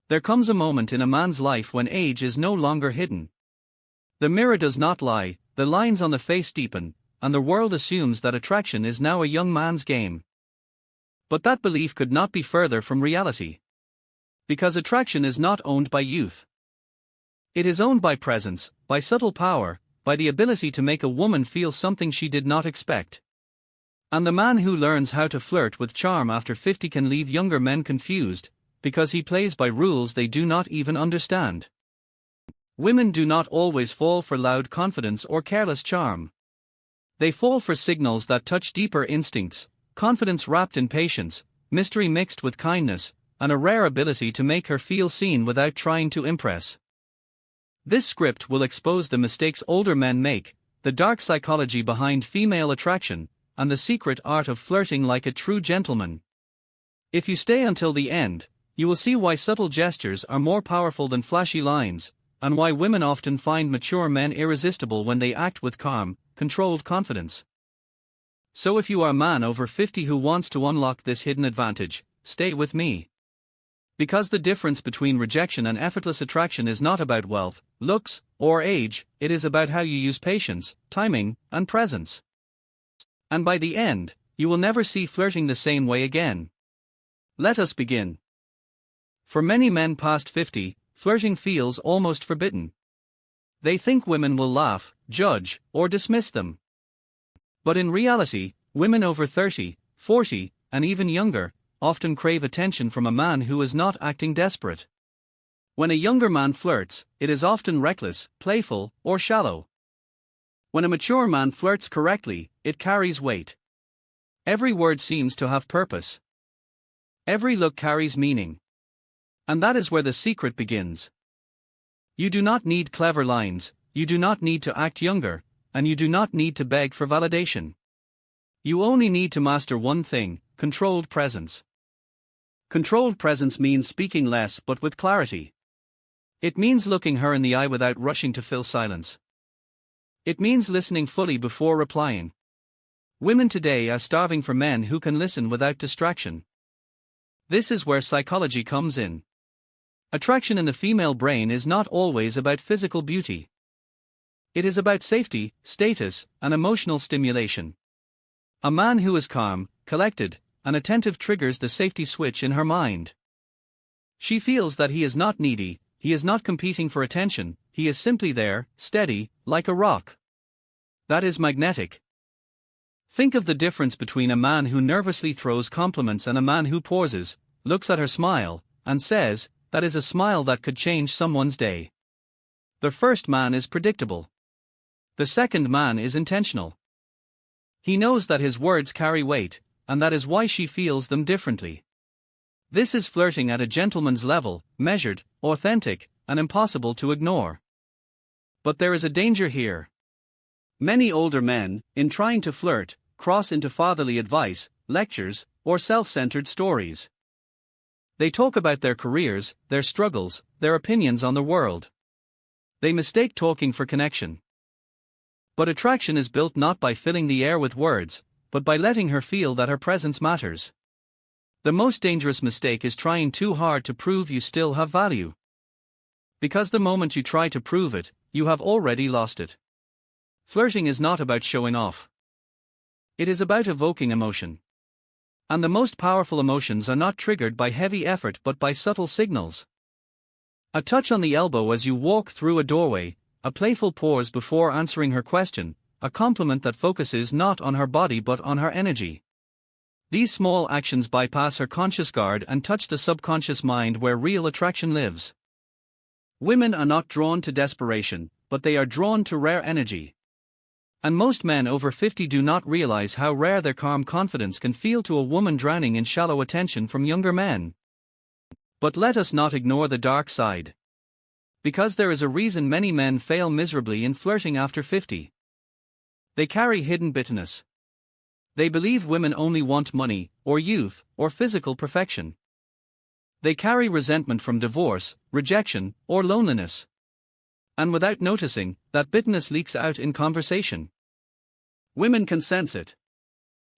There comes a moment in a man's life when age is no longer hidden. The mirror does not lie, the lines on the face deepen, and the world assumes that attraction is now a young man's game. But that belief could not be further from reality. Because attraction is not owned by youth. It is owned by presence, by subtle power, by the ability to make a woman feel something she did not expect. And the man who learns how to flirt with charm after 50 can leave younger men confused, because he plays by rules they do not even understand. Women do not always fall for loud confidence or careless charm. They fall for signals that touch deeper instincts, confidence wrapped in patience, mystery mixed with kindness, and a rare ability to make her feel seen without trying to impress. This script will expose the mistakes older men make, the dark psychology behind female attraction, and the secret art of flirting like a true gentleman. If you stay until the end, you will see why subtle gestures are more powerful than flashy lines, and why women often find mature men irresistible when they act with calm, controlled confidence. So if you are a man over 50 who wants to unlock this hidden advantage, stay with me. Because the difference between rejection and effortless attraction is not about wealth, looks, or age, it is about how you use patience, timing, and presence. And by the end, you will never see flirting the same way again. Let us begin. For many men past 50, flirting feels almost forbidden. They think women will laugh, judge, or dismiss them. But in reality, women over 30, 40, and even younger, often crave attention from a man who is not acting desperate. When a younger man flirts, it is often reckless, playful, or shallow. When a mature man flirts correctly, it carries weight. Every word seems to have purpose. Every look carries meaning. And that is where the secret begins. You do not need clever lines, you do not need to act younger, and you do not need to beg for validation. You only need to master one thing: controlled presence. Controlled presence means speaking less but with clarity. It means looking her in the eye without rushing to fill silence. It means listening fully before replying. Women today are starving for men who can listen without distraction. This is where psychology comes in. Attraction in the female brain is not always about physical beauty. It is about safety, status, and emotional stimulation. A man who is calm, collected, and attentive triggers the safety switch in her mind. She feels that he is not needy, he is not competing for attention, he is simply there, steady, like a rock. That is magnetic. Think of the difference between a man who nervously throws compliments and a man who pauses, looks at her smile, and says, "That is a smile that could change someone's day." The first man is predictable. The second man is intentional. He knows that his words carry weight, and that is why she feels them differently. This is flirting at a gentleman's level, measured, authentic, and impossible to ignore. But there is a danger here. Many older men, in trying to flirt, cross into fatherly advice, lectures, or self-centered stories. They talk about their careers, their struggles, their opinions on the world. They mistake talking for connection. But attraction is built not by filling the air with words, but by letting her feel that her presence matters. The most dangerous mistake is trying too hard to prove you still have value. Because the moment you try to prove it, you have already lost it. Flirting is not about showing off. It is about evoking emotion. And the most powerful emotions are not triggered by heavy effort but by subtle signals. A touch on the elbow as you walk through a doorway, a playful pause before answering her question, a compliment that focuses not on her body but on her energy. These small actions bypass her conscious guard and touch the subconscious mind where real attraction lives. Women are not drawn to desperation, but they are drawn to rare energy. And most men over 50 do not realize how rare their calm confidence can feel to a woman drowning in shallow attention from younger men. But let us not ignore the dark side. Because there is a reason many men fail miserably in flirting after 50. They carry hidden bitterness. They believe women only want money, or youth, or physical perfection. They carry resentment from divorce, rejection, or loneliness. And without noticing, that bitterness leaks out in conversation. Women can sense it.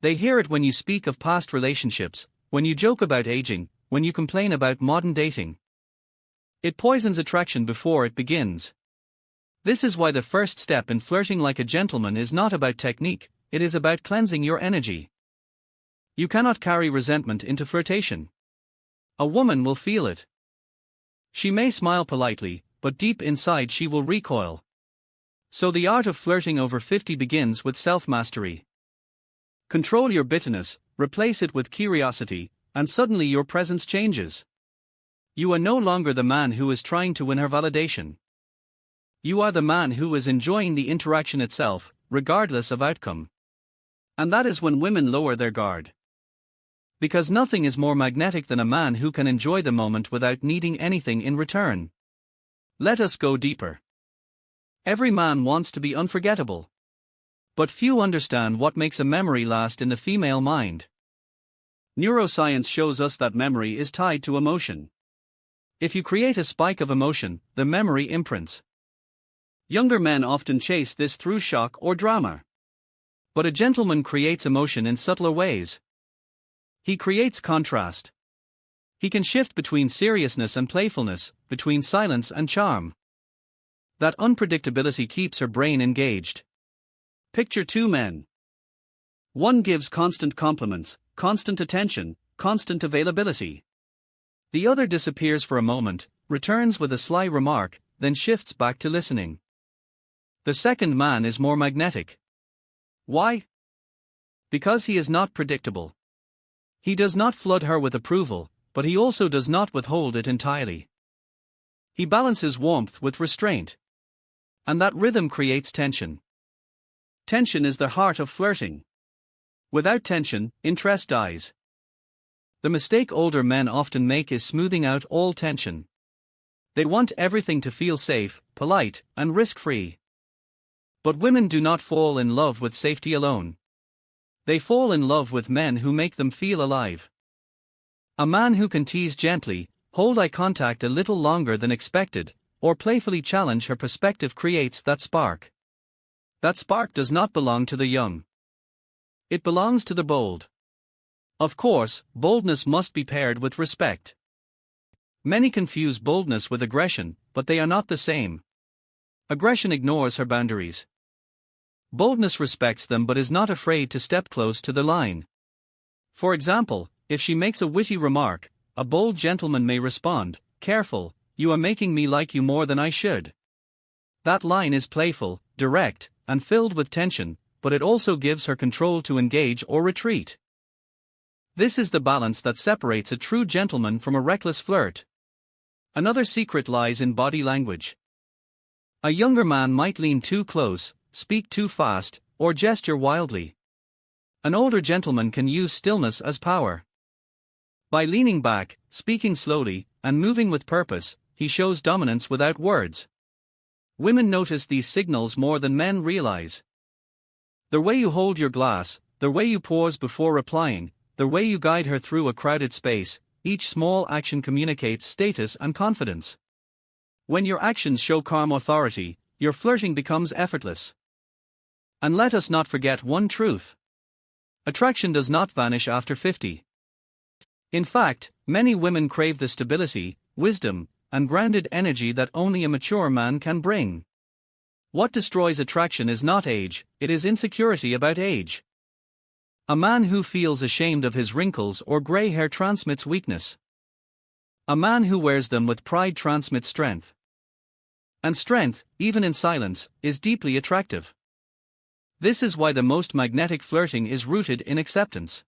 They hear it when you speak of past relationships, when you joke about aging, when you complain about modern dating. It poisons attraction before it begins. This is why the first step in flirting like a gentleman is not about technique, it is about cleansing your energy. You cannot carry resentment into flirtation. A woman will feel it. She may smile politely, but deep inside she will recoil. So the art of flirting over 50 begins with self-mastery. Control your bitterness, replace it with curiosity, and suddenly your presence changes. You are no longer the man who is trying to win her validation. You are the man who is enjoying the interaction itself, regardless of outcome. And that is when women lower their guard. Because nothing is more magnetic than a man who can enjoy the moment without needing anything in return. Let us go deeper. Every man wants to be unforgettable. But few understand what makes a memory last in the female mind. Neuroscience shows us that memory is tied to emotion. If you create a spike of emotion, the memory imprints. Younger men often chase this through shock or drama. But a gentleman creates emotion in subtler ways. He creates contrast. He can shift between seriousness and playfulness, between silence and charm. That unpredictability keeps her brain engaged. Picture two men. One gives constant compliments, constant attention, constant availability. The other disappears for a moment, returns with a sly remark, then shifts back to listening. The second man is more magnetic. Why? Because he is not predictable. He does not flood her with approval, but he also does not withhold it entirely. He balances warmth with restraint. And that rhythm creates tension. Tension is the heart of flirting. Without tension, interest dies. The mistake older men often make is smoothing out all tension. They want everything to feel safe, polite, and risk-free. But women do not fall in love with safety alone. They fall in love with men who make them feel alive. A man who can tease gently, hold eye contact a little longer than expected, or playfully challenge her perspective creates that spark. That spark does not belong to the young. It belongs to the bold. Of course, boldness must be paired with respect. Many confuse boldness with aggression, but they are not the same. Aggression ignores her boundaries. Boldness respects them but is not afraid to step close to the line. For example, if she makes a witty remark, a bold gentleman may respond, "Careful, you are making me like you more than I should." That line is playful, direct, and filled with tension, but it also gives her control to engage or retreat. This is the balance that separates a true gentleman from a reckless flirt. Another secret lies in body language. A younger man might lean too close, speak too fast, or gesture wildly. An older gentleman can use stillness as power. By leaning back, speaking slowly, and moving with purpose, he shows dominance without words. Women notice these signals more than men realize. The way you hold your glass, the way you pause before replying, the way you guide her through a crowded space, each small action communicates status and confidence. When your actions show calm authority, your flirting becomes effortless. And let us not forget one truth. Attraction does not vanish after 50. In fact, many women crave the stability, wisdom, and grounded energy that only a mature man can bring. What destroys attraction is not age, it is insecurity about age. A man who feels ashamed of his wrinkles or gray hair transmits weakness. A man who wears them with pride transmits strength. And strength, even in silence, is deeply attractive. This is why the most magnetic flirting is rooted in acceptance.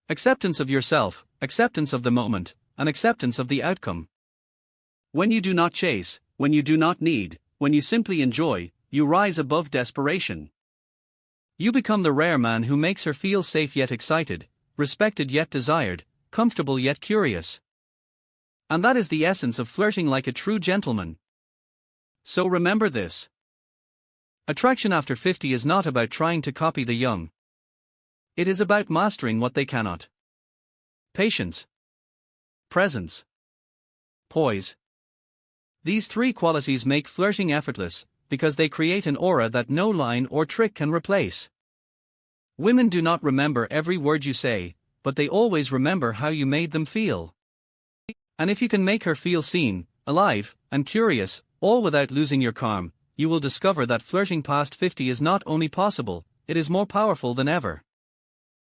Acceptance of yourself, acceptance of the moment, and acceptance of the outcome. When you do not chase, when you do not need, when you simply enjoy, you rise above desperation. You become the rare man who makes her feel safe yet excited, respected yet desired, comfortable yet curious. And that is the essence of flirting like a true gentleman. So remember this. Attraction after 50 is not about trying to copy the young. It is about mastering what they cannot. Patience, presence, poise. These three qualities make flirting effortless, because they create an aura that no line or trick can replace. Women do not remember every word you say, but they always remember how you made them feel. And if you can make her feel seen, a alive, and curious, all without losing your calm, you will discover that flirting past 50 is not only possible, it is more powerful than ever.